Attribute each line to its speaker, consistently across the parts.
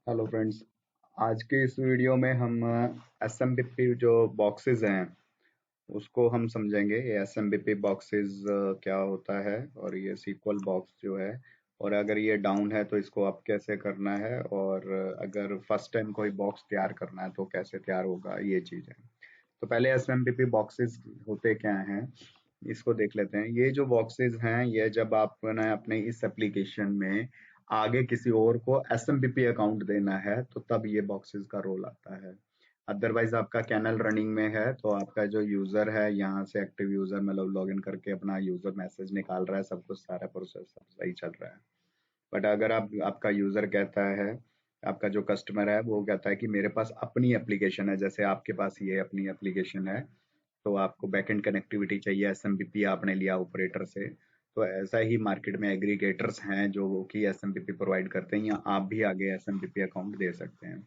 Speaker 1: Hello friends. आज के इस वीडियो में हम एसएमबीपी जो बॉक्सेस हैं उसको हम समझेंगे। ये एसएमबीपी बॉक्सेस क्या होता है और ये सीक्वल बॉक्स जो है, और अगर ये डाउन है तो इसको अप कैसे करना है, और अगर फर्स्ट टाइम कोई बॉक्स तैयार करना है तो कैसे तैयार होगा, ये चीज़ है। तो पहले एसएमपीपी बॉक्सेस होते क्या हैं, इसको देख लेते हैं। ये जो बॉक्सेस हैं, ये जब आपने अपने इस एप्लीकेशन में आगे किसी और को एसएमपीपी अकाउंट देना है तो तब ये बॉक्सेस का रोल आता है। अदरवाइज आपका कैनल रनिंग में है तो आपका जो यूजर है यहाँ से एक्टिव यूजर मतलब लॉग इन करके अपना यूजर मैसेज निकाल रहा है, सब कुछ सारा प्रोसेस सब सही चल रहा है। बट अगर आपका यूजर कहता है, आपका जो कस्टमर है वो कहता है कि मेरे पास अपनी एप्लीकेशन है, जैसे आपके पास ये अपनी एप्लीकेशन है, तो आपको बैकएंड कनेक्टिविटी चाहिए, एसएमपीपी आपने लिया ऑपरेटर से। तो ऐसा ही मार्केट में एग्रीगेटर्स हैं जो कि एसएमपीपी प्रोवाइड करते हैं, या आप भी आगे एसएमपीपी अकाउंट दे सकते हैं।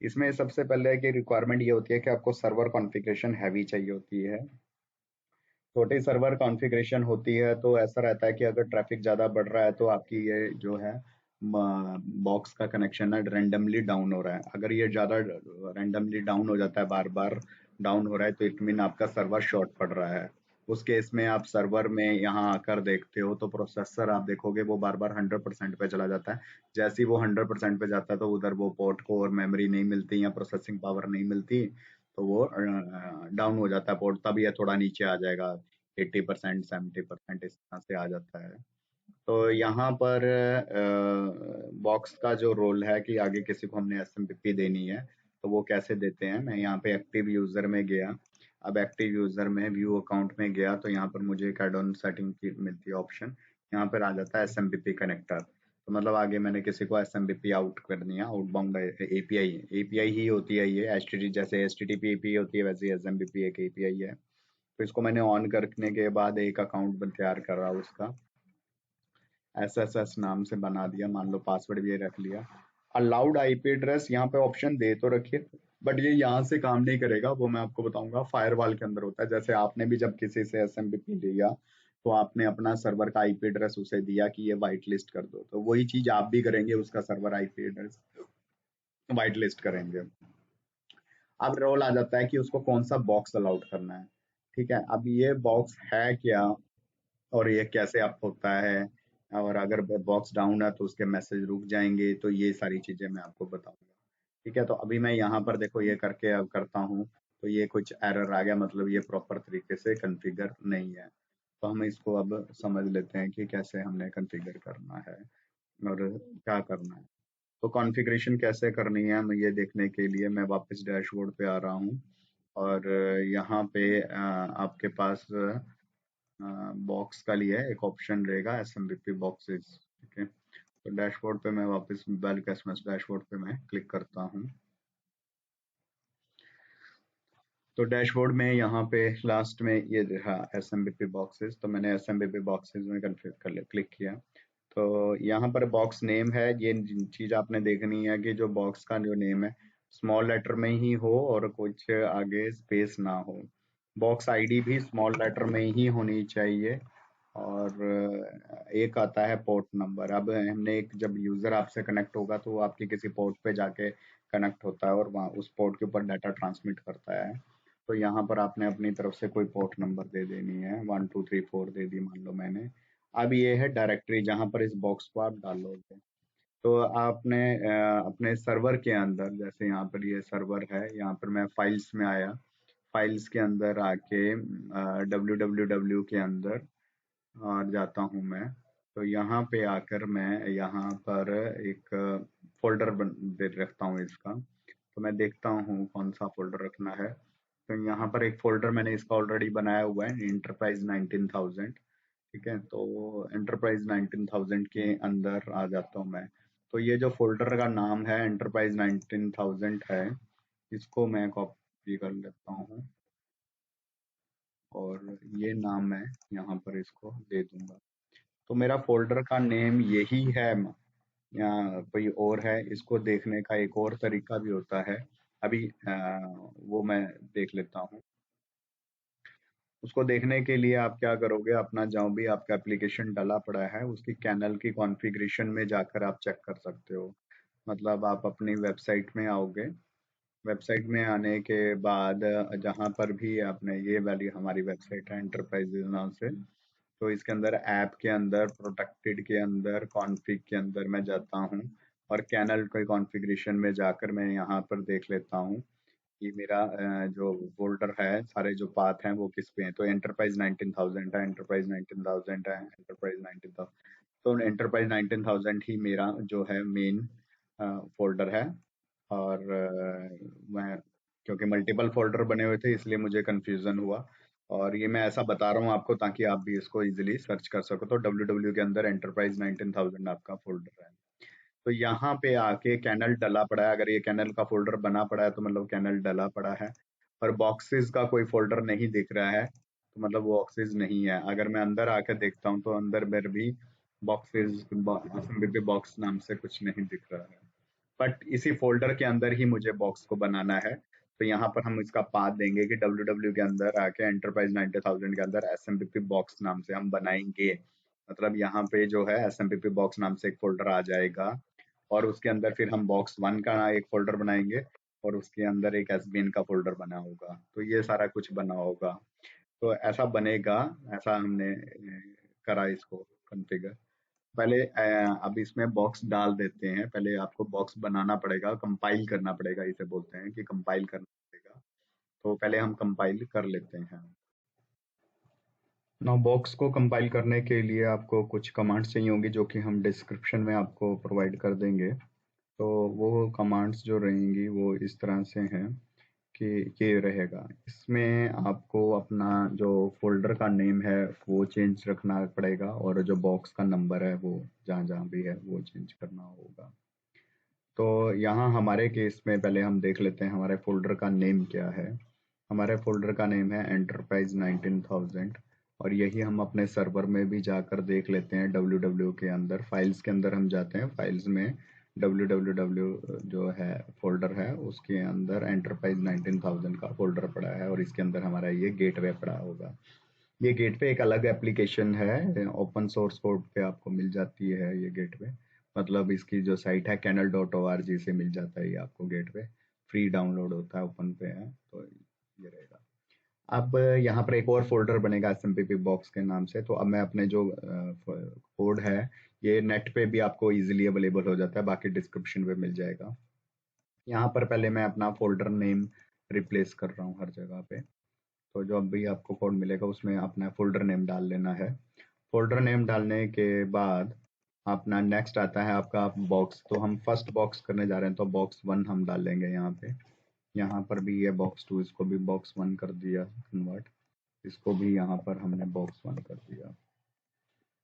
Speaker 1: इसमें सबसे पहले की रिक्वायरमेंट ये होती है कि आपको सर्वर कॉन्फ़िगरेशन हैवी चाहिए होती है। छोटी सर्वर कॉन्फ़िगरेशन होती है तो ऐसा रहता है कि अगर ट्रैफिक ज़्यादा बढ़ रहा है तो आपकी ये जो है बॉक्स का कनेक्शन ना रैंडमली डाउन हो रहा है। अगर ये ज़्यादा रैंडमली डाउन हो जाता है, बार बार डाउन हो रहा है, तो इट मीन आपका सर्वर शॉर्ट पड़ रहा है। उस केस में आप सर्वर में यहाँ आकर देखते हो तो प्रोसेसर आप देखोगे वो बार बार 100% पे चला जाता है। जैसे ही वो 100% पे जाता है तो उधर वो पोर्ट को और मेमोरी नहीं मिलती या प्रोसेसिंग पावर नहीं मिलती, तो वो डाउन हो जाता है पोर्ट, तब ये थोड़ा नीचे आ जाएगा। 80% 70% इस तरह से आ जाता है। तो यहाँ पर बॉक्स का जो रोल है कि आगे किसी को हमने एसएमपीपी देनी है तो वो कैसे देते हैं। मैं यहाँ पे एक्टिव यूजर में गया। अब एक्टिव यूजर में व्यू अकाउंट में गया तो यहाँ पर मुझे एक एड ऑन सेटिंग की मिलती है ऑप्शन। यहाँ पर आ जाता है एसएमपीपी कनेक्टर। तो मतलब आगे मैंने किसी को एसएमपीपी आउट करनी है, आउटबाउंड एपीआई। एपीआई ही होती है ये, एचटीटी जैसे एचटीटीपी एपीआई होती है वैसे एसएमपीपी एक एपीआई है। तो इसको मैंने ऑन करने के बाद एक अकाउंट तैयार कर रहा उसका एसएसएस नाम से बना दिया, मान लो पासवर्ड भी ये रख लिया। अलाउड आईपी एड्रेस यहाँ पे ऑप्शन दे तो रखिए, बट ये यहाँ से काम नहीं करेगा, वो मैं आपको बताऊंगा। फायरवॉल के अंदर होता है, जैसे आपने भी जब किसी से एसएमपीपी लिया तो आपने अपना सर्वर का आईपी एड्रेस उसे दिया कि ये व्हाइट लिस्ट कर दो, तो वही चीज आप भी करेंगे, उसका server IP address white list करेंगे। अब रोल आ जाता है कि उसको कौन सा बॉक्स अलाउड करना है। ठीक है, अब ये बॉक्स है क्या और ये कैसे अप होता है, और अगर बॉक्स डाउन है तो उसके मैसेज रुक जाएंगे, तो ये सारी चीजें मैं आपको बताऊंगा। ठीक है, तो अभी मैं यहाँ पर देखो ये करके अब करता हूँ तो ये कुछ एरर आ गया, मतलब ये प्रॉपर तरीके से कॉन्फ़िगर नहीं है। तो हम इसको अब समझ लेते हैं कि कैसे हमने कॉन्फ़िगर करना है और क्या करना है। तो कॉन्फ़िगरेशन कैसे करनी है, मैं ये देखने के लिए मैं वापस डैशबोर्ड पे आ रहा हूँ। और यहाँ पे आपके पास बॉक्स का लिए एक ऑप्शन रहेगा एसएमबीपी बॉक्सेस। ठीक है, तो डैशबोर्ड पे मैं वापस मोबाइल का एसएमएस डैशबोर्ड पे मैं क्लिक करता हूँ। तो डैशबोर्ड में यहाँ पे लास्ट में ये रहा एसएमबीपी बॉक्सेस, तो मैंने एसएमबीपी बॉक्सेस में कन्फिगर कर लिया, क्लिक किया। तो यहाँ पर बॉक्स नेम है, ये चीज आपने देखनी है कि जो बॉक्स का जो नेम है स्मॉल लेटर में ही हो और कुछ आगे स्पेस ना हो। बॉक्स आईडी भी स्मॉल लेटर में ही होनी चाहिए। और एक आता है पोर्ट नंबर। अब हमने एक जब यूजर आपसे कनेक्ट होगा तो वो आपके किसी पोर्ट पे जाके कनेक्ट होता है और वहाँ उस पोर्ट के ऊपर डाटा ट्रांसमिट करता है। तो यहाँ पर आपने अपनी तरफ से कोई पोर्ट नंबर दे देनी है, 1234 दे दी मान लो मैंने। अब ये है डायरेक्टरी जहाँ पर इस बॉक्स को आप डालोगे। तो आपने अपने सर्वर के अंदर, जैसे यहाँ पर ये सर्वर है, यहाँ पर मैं फाइल्स में आया। फाइल्स के अंदर आके www के अंदर और जाता हूँ मैं। तो यहाँ पे आकर मैं यहाँ पर एक फोल्डर दे रखता हूँ इसका। तो मैं देखता हूँ कौन सा फोल्डर रखना है। तो यहाँ पर एक फोल्डर मैंने इसका ऑलरेडी बनाया हुआ है, इंटरप्राइज 19,000। ठीक है, तो एंटरप्राइज 19,000 के अंदर आ जाता हूँ मैं। तो ये जो फोल्डर का नाम है एंटरप्राइज 19,000 है, इसको मैं कॉपी कर लेता हूँ और ये नाम मैं यहाँ पर इसको दे दूंगा। तो मेरा फोल्डर का नेम यही है या कोई और है, इसको देखने का एक और तरीका भी होता है। अभी वो मैं देख लेता हूँ। उसको देखने के लिए आप क्या करोगे, अपना जो भी आपका एप्लीकेशन डला पड़ा है उसकी कैनल की कॉन्फ़िगरेशन में जाकर आप चेक कर सकते हो। मतलब आप अपनी वेबसाइट में आओगे। वेबसाइट में आने के बाद जहाँ पर भी आपने ये वाली हमारी वेबसाइट है एंटरप्राइजेज नाम से, तो इसके अंदर ऐप के अंदर प्रोटेक्टेड के अंदर कॉन्फ़िग के अंदर मैं जाता हूँ और कैनल के कॉन्फ़िगरेशन में जाकर मैं यहाँ पर देख लेता हूँ कि मेरा जो फोल्डर है, सारे जो पाथ हैं वो किस पे हैं। तो एंटरप्राइज 19,000 है, एंटरप्राइज 19,000 है, एंटरप्राइज 19,000। तो एंटरप्राइज 19,000 ही मेरा जो है मेन फोल्डर है। और मैं, क्योंकि मल्टीपल फोल्डर बने हुए थे इसलिए मुझे कंफ्यूजन हुआ। और ये मैं ऐसा बता रहा हूँ आपको ताकि आप भी इसको इजीली सर्च कर सको। तो www के अंदर एंटरप्राइज 19,000 आपका फोल्डर है। तो यहाँ पे आके कैनल डला पड़ा है, अगर ये कैनल का फोल्डर बना पड़ा है तो मतलब कैनल डला पड़ा है। और बॉक्सेस का कोई फोल्डर नहीं दिख रहा है तो मतलब वो बॉक्सेस नहीं है। अगर मैं अंदर आकर देखता हूँ तो अंदर मेरे भी बॉक्सेस एसएमबीपी बॉक्स नाम से कुछ नहीं दिख रहा है। बट इसी फोल्डर के अंदर ही मुझे बॉक्स को बनाना है। तो यहाँ पर हम इसका पाथ देंगे कि www के अंदर आके एंटरप्राइज 90,000 के अंदर एसएमपीपी बॉक्स नाम से हम बनाएंगे। मतलब यहाँ पे जो है एसएमपीपी बॉक्स नाम से एक फोल्डर आ जाएगा और उसके अंदर फिर हम बॉक्स वन का एक फोल्डर बनाएंगे और उसके अंदर एक एसबीएन का फोल्डर बना होगा। तो ये सारा कुछ बना होगा। तो ऐसा बनेगा। ऐसा हमने करा इसको कॉन्फ़िगर। पहले अब इसमें बॉक्स डाल देते हैं। पहले आपको बॉक्स बनाना पड़ेगा, कंपाइल करना पड़ेगा, इसे बोलते हैं कि कंपाइल करना पड़ेगा। तो पहले हम कंपाइल कर लेते हैं। नाउ बॉक्स को कंपाइल करने के लिए आपको कुछ कमांड्स चाहिए होंगी जो कि हम डिस्क्रिप्शन में आपको प्रोवाइड कर देंगे। तो वो कमांड्स जो रहेंगी वो इस तरह से हैं कि ये रहेगा। इसमें आपको अपना जो फ़ोल्डर का नेम है वो चेंज रखना पड़ेगा और जो बॉक्स का नंबर है वो जहाँ-जहाँ भी है वो चेंज करना होगा। तो यहाँ हमारे केस में पहले हम देख लेते हैं हमारे फ़ोल्डर का नेम क्या है। हमारे फ़ोल्डर का नेम है एंटरप्राइज़ 19,000 और यही हम अपने सर्वर में भी जाकर देख लेते हैं। www के अंदर फाइल्स के अंदर हम जाते हैं, फाइल्स में www जो है फ़ोल्डर है उसके अंदर एंटरप्राइज़ 19,000 का फ़ोल्डर पड़ा है और इसके अंदर हमारा ये गेटवे पड़ा होगा। ये गेटवे एक अलग एप्लीकेशन है, ओपन सोर्स कोड पे आपको मिल जाती है ये गेटवे। मतलब इसकी जो साइट है canal.org से मिल जाता है ये आपको गेटवे। फ्री डाउनलोड होता है, ओपन पे है। तो ये रहेगा। अब यहाँ पर एक और फोल्डर बनेगा एसएमपीपी बॉक्स के नाम से। तो अब मैं अपने जो कोड है ये नेट पे भी आपको इजीली अवेलेबल हो जाता है, बाकी डिस्क्रिप्शन पे मिल जाएगा। यहाँ पर पहले मैं अपना फोल्डर नेम रिप्लेस कर रहा हूँ हर जगह पे। तो जो भी आपको कोड मिलेगा उसमें अपना फोल्डर नेम डाल लेना है। फोल्डर नेम डालने के बाद अपना नेक्स्ट आता है आपका बॉक्स। तो हम फर्स्ट बॉक्स करने जा रहे हैं तो बॉक्स वन हम डाल लेंगे यहाँ पे। यहाँ पर भी ये बॉक्स टू, इसको भी बॉक्स वन कर दिया कन्वर्ट। इसको भी यहाँ पर हमने बॉक्स वन कर दिया।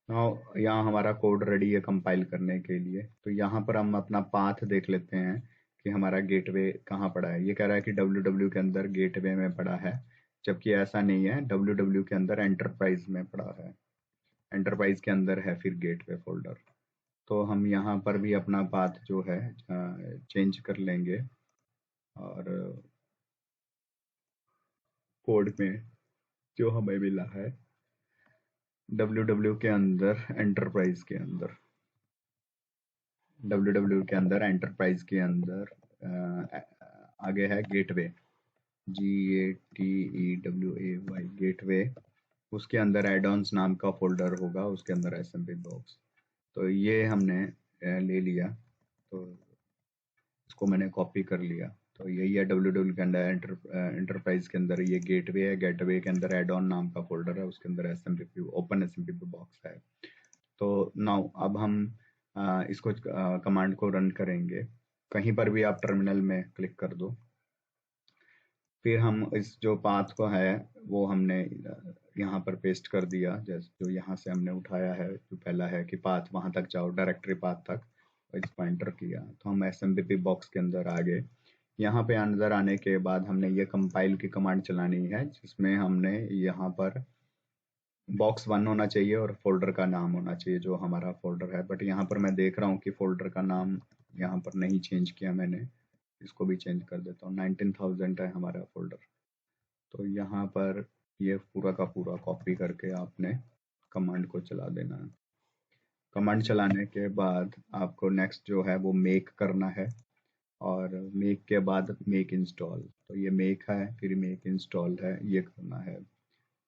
Speaker 1: नाउ यहाँ हमारा कोड रेडी है कंपाइल करने के लिए। तो यहाँ पर हम अपना पाथ देख लेते हैं कि हमारा गेटवे कहाँ पड़ा है। ये कह रहा है कि www के अंदर गेटवे में पड़ा है, जबकि ऐसा नहीं है। www के अंदर एंटरप्राइज में पड़ा है, एंटरप्राइज के अंदर है फिर गेटवे फोल्डर। तो हम यहाँ पर भी अपना पाथ जो है चेंज कर लेंगे और कोड में जो हमें मिला है www के अंदर एंटरप्राइज के अंदर, www के अंदर एंटरप्राइज के अंदर आगे है गेटवे, GATEWAY गेटवे। उसके अंदर एडॉन्स नाम का फोल्डर होगा, उसके अंदर एसएमपी बॉक्स। तो ये हमने ले लिया। तो इसको मैंने कॉपी कर लिया। तो यही है www के अंदर एंटरप्राइज के अंदर ये गेटवे है। गेटवे के अंदर एड ऑन नाम का फोल्डर है, उसके अंदर एसएमपी ओपन एसएमपी बॉक्स है। तो नाउ अब हम इसको कमांड को रन करेंगे। कहीं पर भी आप टर्मिनल में क्लिक कर दो। फिर हम इस जो पाथ को है वो हमने यहाँ पर पेस्ट कर दिया। जैसे जो यहाँ से हमने उठाया है, जो पहला है कि पाथ वहां तक जाओ, डायरेक्टरी पाथ तक, और इसको एंटर किया तो हम एसएमपीपी बॉक्स के अंदर आ गए। यहाँ पे अंदर आने के बाद हमने ये कंपाइल की कमांड चलानी है जिसमें हमने यहाँ पर बॉक्स वन होना चाहिए और फोल्डर का नाम होना चाहिए जो हमारा फोल्डर है। बट यहाँ पर मैं देख रहा हूँ कि फोल्डर का नाम यहाँ पर नहीं चेंज किया मैंने। इसको भी चेंज कर देता हूँ। 19,000 है हमारा फोल्डर। तो यहाँ पर ये पूरा का पूरा कॉपी करके आपने कमांड को चला देना है। कमांड चलाने के बाद आपको नेक्स्ट जो है वो मेक करना है, और मेक के बाद मेक इंस्टॉल। तो ये मेक है, फिर मेक इंस्टॉल है, ये करना है।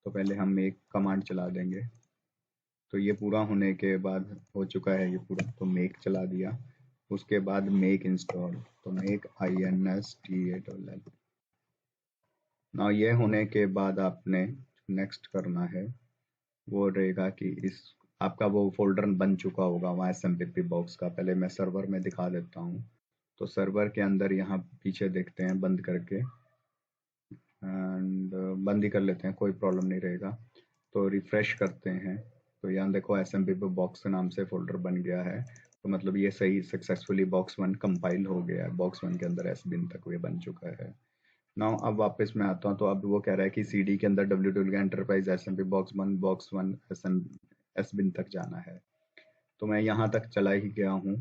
Speaker 1: तो पहले हम मेक कमांड चला देंगे। तो ये पूरा होने के बाद, हो चुका है ये पूरा, तो मेक चला दिया। उसके बाद मेक इंस्टॉल, तो मेक INSTALL। ना ये होने के बाद आपने नेक्स्ट करना है, वो रहेगा कि इस आपका वो फोल्डर बन चुका होगा वहाँ SMPP बॉक्स का। पहले मैं सर्वर में दिखा देता हूँ। तो सर्वर के अंदर यहाँ पीछे देखते हैं बंद करके, एंड बंद ही कर लेते हैं, कोई प्रॉब्लम नहीं रहेगा। तो रिफ्रेश करते हैं, तो यहाँ देखो SMPP बॉक्स के नाम से फोल्डर बन गया है। तो मतलब ये सही सक्सेसफुली बॉक्स 1 कंपाइल हो गया है। बॉक्स 1 के अंदर SBIN तक ये बन चुका है। नाउ अब वापस मैं आता हूँ, तो अब वो कह रहा है कि CD के अंदर www enterprise SMP box 1 SBIN तक जाना है। तो मैं यहाँ तक चला ही गया हूँ,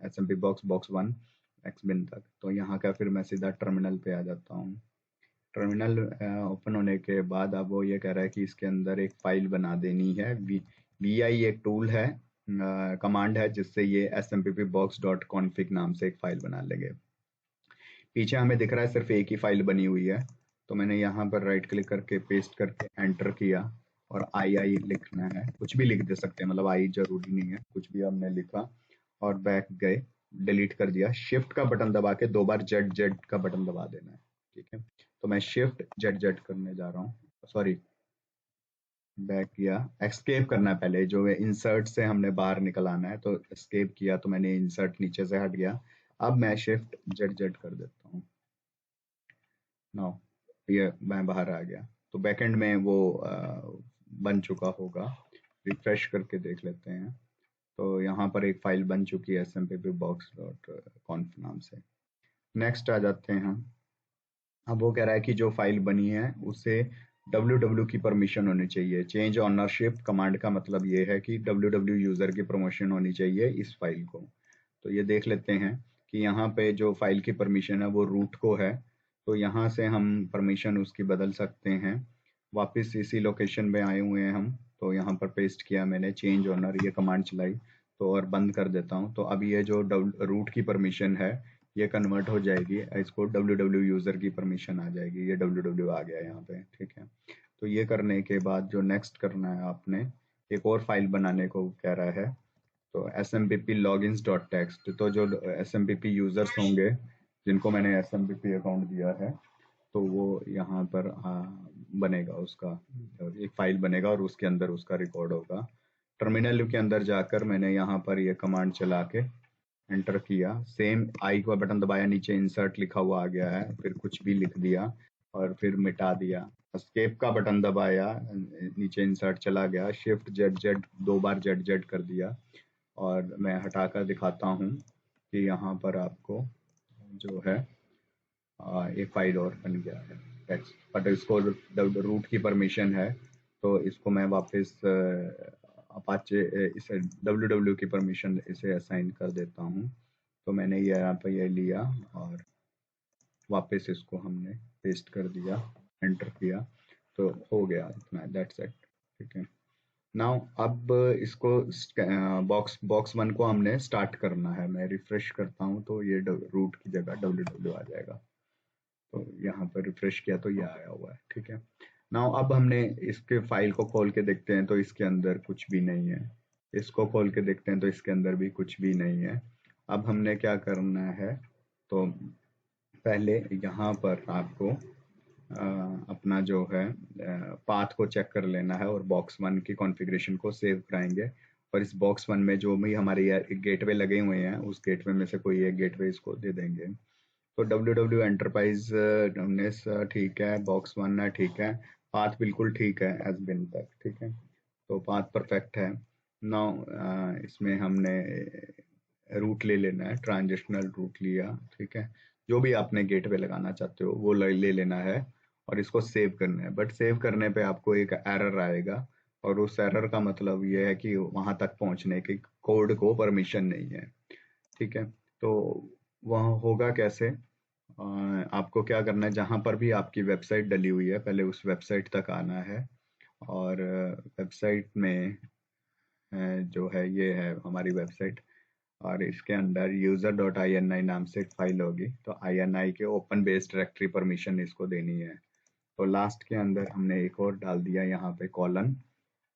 Speaker 1: SMP बॉक्स 1 SBIN तक। तो यहाँ का फिर मैं सीधा टर्मिनल पे आ जाता हूँ। टर्मिनल ओपन होने के बाद अब वो ये कह रहा है कि इसके अंदर एक फाइल बना देनी है। VI एक टूल है, कमांड है, जिससे ये SMPP box.config नाम से एक फाइल बना लेंगे। पीछे हमें दिख रहा है सिर्फ एक ही फाइल बनी हुई है। तो मैंने यहाँ पर राइट क्लिक करके पेस्ट करके एंटर किया, और आई लिखना है, कुछ भी लिख दे सकते हैं, मतलब आई जरूरी नहीं है, कुछ भी हमने लिखा और बैक गए, डिलीट कर दिया। शिफ्ट का बटन दबा के 2 बार जेड का बटन दबा देना है, ठीक है। तो मैं शिफ्ट जेड करने जा रहा हूँ, सॉरी बैक किया। एस्केप करना है पहले, जो इंसर्ट से हमने बाहर निकल आना है, तो एस्केप किया, तो मैंने इंसर्ट नीचे से हट गया। अब मैं शिफ्ट जेड कर देता हूँ। नो, ये मैं बाहर आ गया। तो बैकएंड में वो बन चुका होगा। रिफ्रेश करके देख लेते हैं। तो यहाँ पर एक फाइल बन चुकी है SMPP box.conf नाम से। नेक्स्ट आ जाते हैं हम। अब वो कह रहा है कि जो फाइल बनी है उसे www की परमिशन होनी चाहिए। चेंज ऑनरशिप कमांड का मतलब ये है कि www यूजर की परमिशन होनी चाहिए इस फाइल को। तो ये देख लेते हैं कि यहाँ पे जो फाइल की परमिशन है वो रूट को है। तो यहाँ से हम परमिशन उसकी बदल सकते हैं। वापस इसी लोकेशन पे आए हुए हैं हम, तो यहाँ पर पेस्ट किया मैंने, चेंज ओनर, ये कमांड चलाई। तो और बंद कर देता हूँ। तो अब ये जो रूट की परमिशन है ये कन्वर्ट हो जाएगी, इसको www यूजर की परमिशन आ जाएगी। ये www आ गया यहाँ पे, ठीक है। तो ये करने के बाद जो नेक्स्ट करना है आपने, एक और फाइल बनाने को कह रहा है। तो SMPP logins.txt, तो जो SMPP यूजर्स होंगे जिनको मैंने SMPP अकाउंट दिया है, तो वो यहाँ पर बनेगा उसका, और एक फाइल बनेगा और उसके अंदर उसका रिकॉर्ड होगा। टर्मिनल के अंदर जाकर मैंने यहाँ पर ये कमांड चला के एंटर किया, सेम आई का बटन दबाया, नीचे इंसर्ट लिखा हुआ आ गया है, फिर कुछ भी लिख दिया और फिर मिटा दिया। एस्केप का बटन दबाया, नीचे इंसर्ट चला गया, शिफ्ट जेड 2 बार जेड कर दिया। और मैं हटाकर दिखाता हूँ कि यहाँ पर आपको जो है एक फाइल और बन गया है टेक्स्ट, बट इसको रूट की परमिशन है। तो इसको मैं वापस अपाचे इसे www की परमिशन इसे असाइन कर देता हूँ। तो मैंने ये यहाँ पर ये लिया और वापस इसको हमने पेस्ट कर दिया, एंटर किया, तो हो गया इतना, दैट्स इट, ठीक है। नाउ अब इसको बॉक्स 1 को हमने स्टार्ट करना है। मैं रिफ्रेश करता हूँ तो ये रूट की जगह www आ जाएगा। तो यहाँ पर रिफ्रेश किया तो ये आया हुआ है, ठीक है। नाउ अब हमने इसके फाइल को खोल के देखते हैं, तो इसके अंदर कुछ भी नहीं है। इसको खोल के देखते हैं तो इसके अंदर भी कुछ भी नहीं है। अब हमने क्या करना है, तो पहले यहाँ पर आपको अपना जो है पाथ को चेक कर लेना है, और बॉक्स 1 की कॉन्फ़िगरेशन को सेव कराएंगे। और इस बॉक्स 1 में जो भी हमारे गेटवे लगे हुए हैं, उस गेटवे में से कोई एक गेटवे इसको दे देंगे। तो www एंटरप्राइज हमने ठीक है, बॉक्स 1 है, ठीक है, पाथ बिल्कुल ठीक है SBIN तक, ठीक है। तो पाथ परफेक्ट है। नाउ इसमें हमने रूट ले लेना है, ट्रांजिशनल रूट लिया, ठीक है। जो भी आपने गेटवे लगाना चाहते हो वो ले लेना है, और इसको सेव करना है। बट सेव करने पे आपको एक एरर आएगा, और उस एरर का मतलब ये है कि वहां तक पहुंचने के कोड को परमिशन नहीं है, ठीक है। तो वह होगा कैसे, आपको क्या करना है, जहां पर भी आपकी वेबसाइट डली हुई है पहले उस वेबसाइट तक आना है। और वेबसाइट में जो है ये है हमारी वेबसाइट, और इसके अंदर user.ini नाम से एक फाइल होगी। तो ini के ओपन बेस्ड डायरेक्टरी परमिशन इसको देनी है। तो लास्ट के अंदर हमने एक और डाल दिया यहाँ पे कॉलन,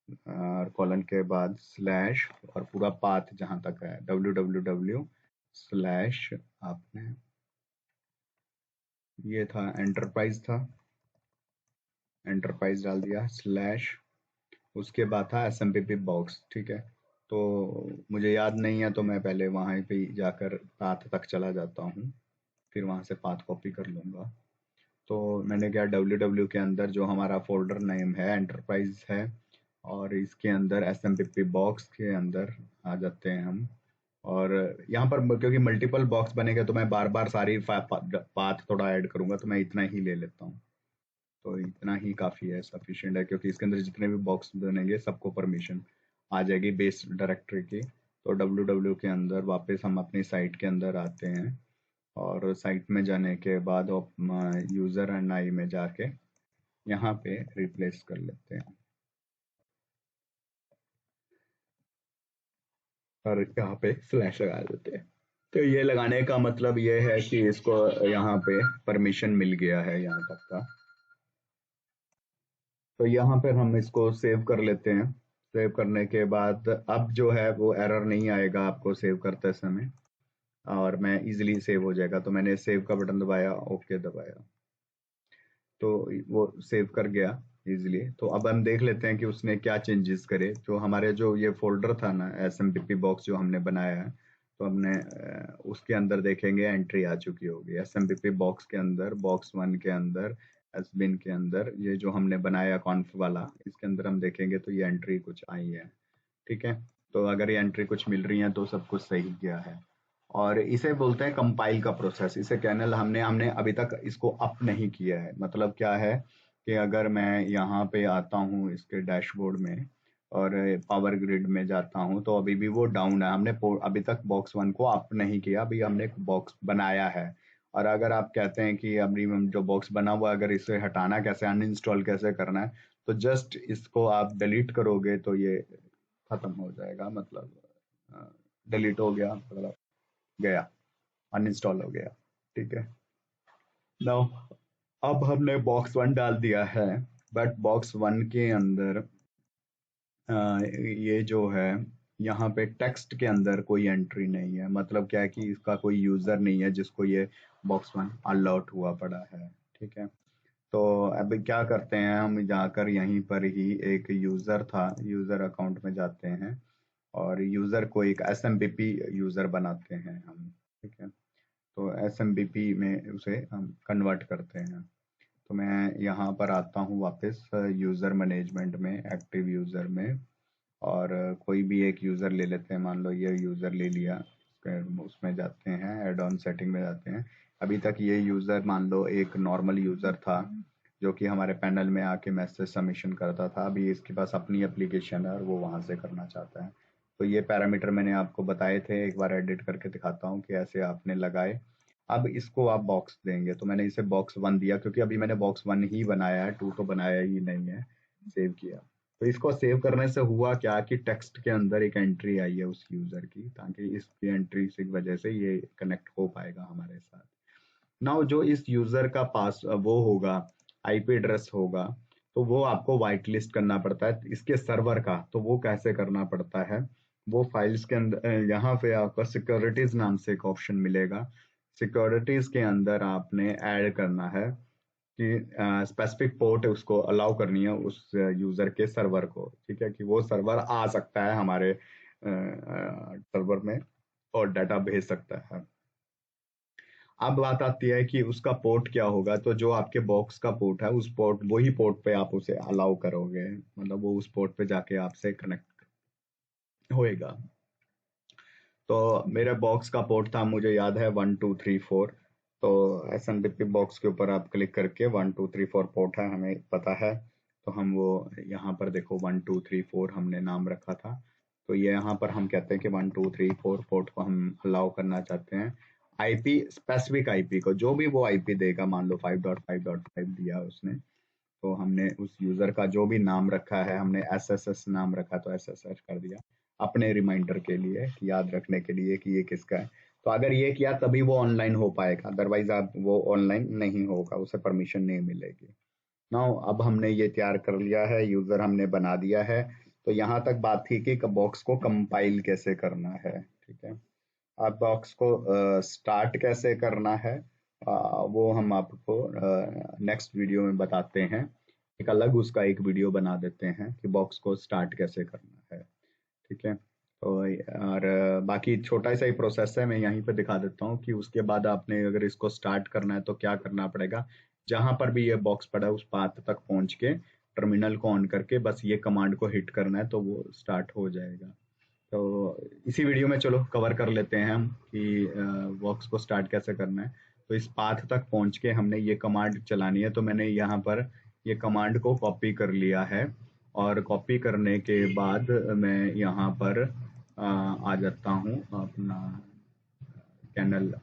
Speaker 1: और कॉलन के बाद स्लैश और पूरा पाथ जहां तक है www स्लैश, आपने ये था एंटरप्राइज था, एंटरप्राइज डाल दिया स्लैश, उसके बाद था SMPP बॉक्स। ठीक है, तो मुझे याद नहीं है तो मैं पहले वहां पे जाकर पाथ तक चला जाता हूँ, फिर वहां से पाथ कॉपी कर लूंगा। तो मैंने क्या www के अंदर जो हमारा फोल्डर नेम है एंटरप्राइज है, और इसके अंदर SMPP बॉक्स के अंदर आ जाते हैं हम। और यहाँ पर क्योंकि मल्टीपल बॉक्स बनेगा तो मैं बार बार सारी पाथ थोड़ा ऐड करूंगा, तो मैं इतना ही ले लेता हूँ। तो इतना ही काफ़ी है, सफिशिएंट है, क्योंकि इसके अंदर जितने भी बॉक्स बनेंगे सबको परमिशन आ जाएगी बेस डायरेक्टरी की। तो www के अंदर वापस हम अपनी साइट के अंदर आते हैं, और साइट में जाने के बाद यूज़र एंड आई में जाके यहाँ पे रिप्लेस कर लेते हैं, और यहाँ पे स्लैश लगा देते हैं। तो ये लगाने का मतलब ये है कि इसको यहाँ पे परमिशन मिल गया है यहाँ तक का। तो यहाँ पर हम इसको सेव कर लेते हैं। सेव करने के बाद अब जो है वो एरर नहीं आएगा आपको सेव करते समय, और मैं इजीली सेव हो जाएगा। तो मैंने सेव का बटन दबाया, ओके दबाया, तो वो सेव कर गया इजीली। तो अब हम देख लेते हैं कि उसने क्या चेंजेस करे। जो हमारे जो ये फोल्डर था ना SMPP बॉक्स जो हमने बनाया है, तो हमने उसके अंदर देखेंगे एंट्री आ चुकी होगी SMPP बॉक्स के अंदर, बॉक्स 1 के अंदर, एसबिन के अंदर, ये जो हमने बनाया कॉन्फ वाला, इसके अंदर हम देखेंगे तो ये एंट्री कुछ आई है। ठीक है, तो अगर ये एंट्री कुछ मिल रही है तो सब कुछ सही गया है। और इसे बोलते हैं कंपाइल का प्रोसेस। इसे कैनल हमने हमने अभी तक इसको अप नहीं किया है। मतलब क्या है कि अगर मैं यहाँ पे आता हूँ इसके डैशबोर्ड में और पावर ग्रिड में जाता हूँ, तो अभी भी वो डाउन है। हमने अभी तक बॉक्स 1 को अप नहीं किया, अभी हमने एक बॉक्स बनाया है। और अगर आप कहते हैं कि अभी जो बॉक्स बना हुआ अगर इसे हटाना कैसे, अनइंस्टॉल कैसे करना है, तो जस्ट इसको आप डिलीट करोगे तो ये खत्म हो जाएगा। मतलब डिलीट हो गया, मतलब गया, अनइंस्टॉल हो गया। ठीक है, नाउ अब हमने बॉक्स 1 डाल दिया है, बट बॉक्स 1 के अंदर ये जो है यहाँ पे टेक्स्ट के अंदर कोई एंट्री नहीं है। मतलब क्या है कि इसका कोई यूजर नहीं है जिसको ये बॉक्स 1 अलॉट हुआ पड़ा है। ठीक है, तो अभी क्या करते हैं, हम जाकर यहीं पर ही एक यूजर था, यूजर अकाउंट में जाते हैं और यूजर को एक SMPP यूजर बनाते हैं हम। ठीक है, तो SMPP में उसे हम कन्वर्ट करते हैं। तो मैं यहाँ पर आता हूँ वापस यूज़र मैनेजमेंट में, एक्टिव यूज़र में, और कोई भी एक यूज़र ले लेते हैं। मान लो ये यूज़र ले लिया, फिर उसमें जाते हैं, एड ऑन सेटिंग में जाते हैं। अभी तक ये यूज़र मान लो एक नॉर्मल यूज़र था जो कि हमारे पैनल में आके मैसेज सबमिशन करता था। अभी इसके पास अपनी एप्लीकेशन है और वो वहाँ से करना चाहता है। तो ये पैरामीटर मैंने आपको बताए थे, एक बार एडिट करके दिखाता हूँ कि ऐसे आपने लगाए। अब इसको आप बॉक्स देंगे, तो मैंने इसे बॉक्स 1 दिया क्योंकि अभी मैंने बॉक्स 1 ही बनाया है, 2 तो बनाया ही नहीं है। सेव किया, तो इसको सेव करने से हुआ क्या कि टेक्स्ट के अंदर एक एंट्री आई है उस यूजर की, ताकि इसकी एंट्री की वजह से ये कनेक्ट हो पाएगा हमारे साथ। नाउ जो इस यूजर का पास वो होगा, IP एड्रेस होगा, तो वो आपको वाइट लिस्ट करना पड़ता है इसके सर्वर का। तो वो कैसे करना पड़ता है, वो फाइल्स के अंदर यहाँ पे आपको सिक्योरिटीज नाम से एक ऑप्शन मिलेगा। सिक्योरिटीज के अंदर आपने ऐड करना है कि स्पेसिफिक पोर्ट उसको अलाउ करनी है उस यूजर के सर्वर को। ठीक है, कि वो सर्वर आ सकता है हमारे सर्वर में और डाटा भेज सकता है। अब बात आती है कि उसका पोर्ट क्या होगा। तो जो आपके बॉक्स का पोर्ट है, उस पोर्ट, वही पोर्ट पे आप उसे अलाउ करोगे, मतलब वो उस पोर्ट पे जाके आपसे कनेक्ट होएगा। तो मेरे बॉक्स का पोर्ट था, मुझे याद है 1234। तो SMPP बॉक्स के ऊपर आप क्लिक करके 1234 पोर्ट है, हमें पता है। तो हम वो यहाँ पर देखो 1234 हमने नाम रखा था। तो ये यहाँ पर हम कहते हैं कि 1234 पोर्ट को हम अलाउ करना चाहते हैं। IP, स्पेसिफिक IP को, जो भी वो IP देगा, मान लो 5.5.5 दिया उसने, तो हमने उस यूजर का जो भी नाम रखा है, हमने SSS नाम रखा तो SSS कर दिया। अपने रिमाइंडर के लिए, याद रखने के लिए कि ये किसका है। तो अगर ये किया तभी वो ऑनलाइन हो पाएगा, अदरवाइज आप वो ऑनलाइन नहीं होगा, उसे परमिशन नहीं मिलेगी। नाउ अब हमने ये तैयार कर लिया है, यूजर हमने बना दिया है। तो यहाँ तक बात थी कि बॉक्स को कंपाइल कैसे करना है, ठीक है। अब बॉक्स को स्टार्ट कैसे करना है, वो हम आपको नेक्स्ट वीडियो में बताते हैं। एक अलग उसका एक वीडियो बना देते हैं कि बॉक्स को स्टार्ट कैसे करना है, ठीक है। तो और बाकी छोटा सा ही प्रोसेस है, मैं यहीं पे दिखा देता हूँ कि उसके बाद आपने अगर इसको स्टार्ट करना है तो क्या करना पड़ेगा। जहां पर भी ये बॉक्स पड़ा है उस पाथ तक पहुंच के टर्मिनल को ऑन करके बस ये कमांड को हिट करना है तो वो स्टार्ट हो जाएगा। तो इसी वीडियो में चलो कवर कर लेते हैं हम कि बॉक्स को स्टार्ट कैसे करना है। तो इस पाथ तक पहुंच के हमने ये कमांड चलानी है, तो मैंने यहाँ पर ये कमांड को कॉपी कर लिया है। और कॉपी करने के बाद मैं यहाँ पर आ जाता हूँ अपना कैनल,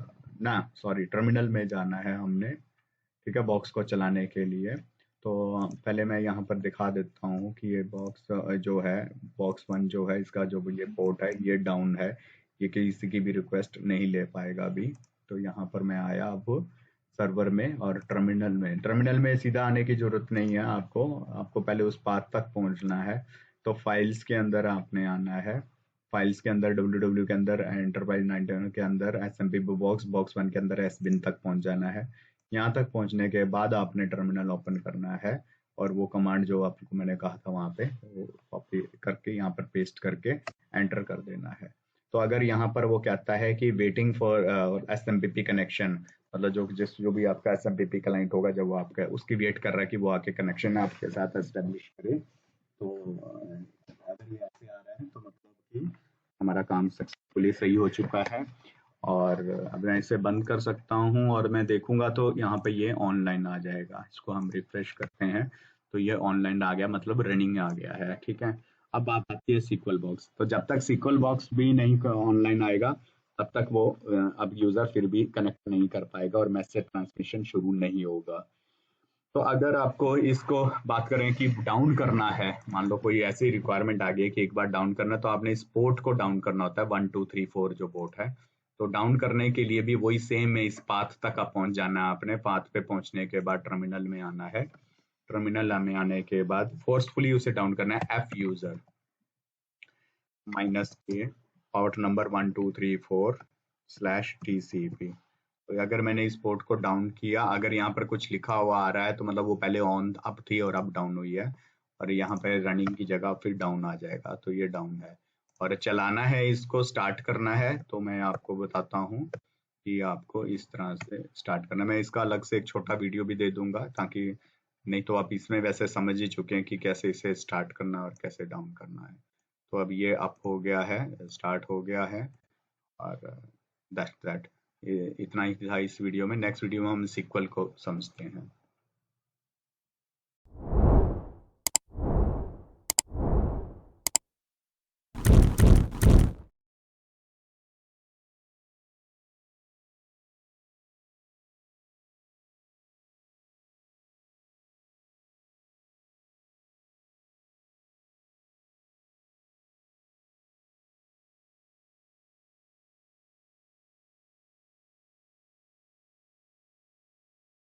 Speaker 1: ना सॉरी, टर्मिनल में जाना है हमने, ठीक है, बॉक्स को चलाने के लिए। तो पहले मैं यहाँ पर दिखा देता हूँ कि ये बॉक्स जो है, बॉक्स 1 जो है, इसका जो ये पोर्ट है ये डाउन है, ये किसी की भी रिक्वेस्ट नहीं ले पाएगा अभी। तो यहाँ पर मैं आया अब सर्वर में, और टर्मिनल में सीधा आने की जरूरत नहीं है आपको, आपको पहले उस पाथ तक पहुंचना है। तो फाइल्स के अंदर आपने आना है, फाइल्स के अंदर www के अंदर एंटरप्राइज 99 के अंदर एसएमपी बॉक्स 1 के अंदर एस बिन तक पहुंच जाना है। यहाँ तक पहुंचने के बाद आपने टर्मिनल ओपन करना है, और वो कमांड जो आपको मैंने कहा था वहां पे वो कॉपी करके यहाँ पर पेस्ट करके एंटर कर देना है। तो अगर यहाँ पर वो कहता है कि वेटिंग फॉर एसएमपीपी कनेक्शन, मतलब जो भी आपका एसएमपीपी क्लाइंट होगा, जब वो आपका उसकी वेट कर रहा है कि वो आके कनेक्शन आपके साथ एस्टेब्लिश करे, तो अगर ये ऐसे आ रहा है तो मतलब कि हमारा काम सक्सेसफुली सही हो चुका है। और अब मैं इसे बंद कर सकता हूँ और मैं देखूंगा तो यहाँ पे ये ऑनलाइन आ जाएगा। इसको हम रिफ्रेश करते हैं तो ये ऑनलाइन आ गया, मतलब रनिंग आ गया है, ठीक है। अब बात आती है सीक्वल बॉक्स। तो जब तक सीक्वल बॉक्स भी नहीं ऑनलाइन आएगा तब तक वो अब यूजर फिर भी कनेक्ट नहीं कर पाएगा और मैसेज ट्रांसमिशन शुरू नहीं होगा। तो अगर आपको इसको बात करें कि डाउन करना है, मान लो कोई ऐसी रिक्वायरमेंट आ गई है कि एक बार डाउन करना है, तो आपने इस पोर्ट को डाउन करना होता है, 1 2 3 4 जो पोर्ट है। तो डाउन करने के लिए भी वही सेम है, इस पाथ तक आप पहुंच जाना है आपने। पाथ पे पहुंचने के बाद टर्मिनल में आना है, टर्मिनल में आने के बाद फोर्सफुली उसे डाउन करना है, F user -a port number 1 2 3 4/TCP। तो अगर मैंने इस पोर्ट को डाउन किया, अगर यहाँ पर कुछ लिखा हुआ आ रहा है तो मतलब वो पहले ऑन अप थी और अब डाउन हुई है, और यहाँ पे रनिंग की जगह फिर डाउन आ जाएगा, तो ये डाउन है। और चलाना है, इसको स्टार्ट करना है, तो मैं आपको बताता हूँ कि आपको इस तरह से स्टार्ट करना है। मैं इसका अलग से एक छोटा वीडियो भी दे दूंगा, ताकि नहीं तो आप इसमें वैसे समझ ही चुके हैं कि कैसे इसे स्टार्ट करना है और कैसे डाउन करना है। तो अब ये अप हो गया है, स्टार्ट हो गया है, और दैट इतना ही था इस वीडियो में। नेक्स्ट वीडियो में हम सीक्वल को समझते हैं।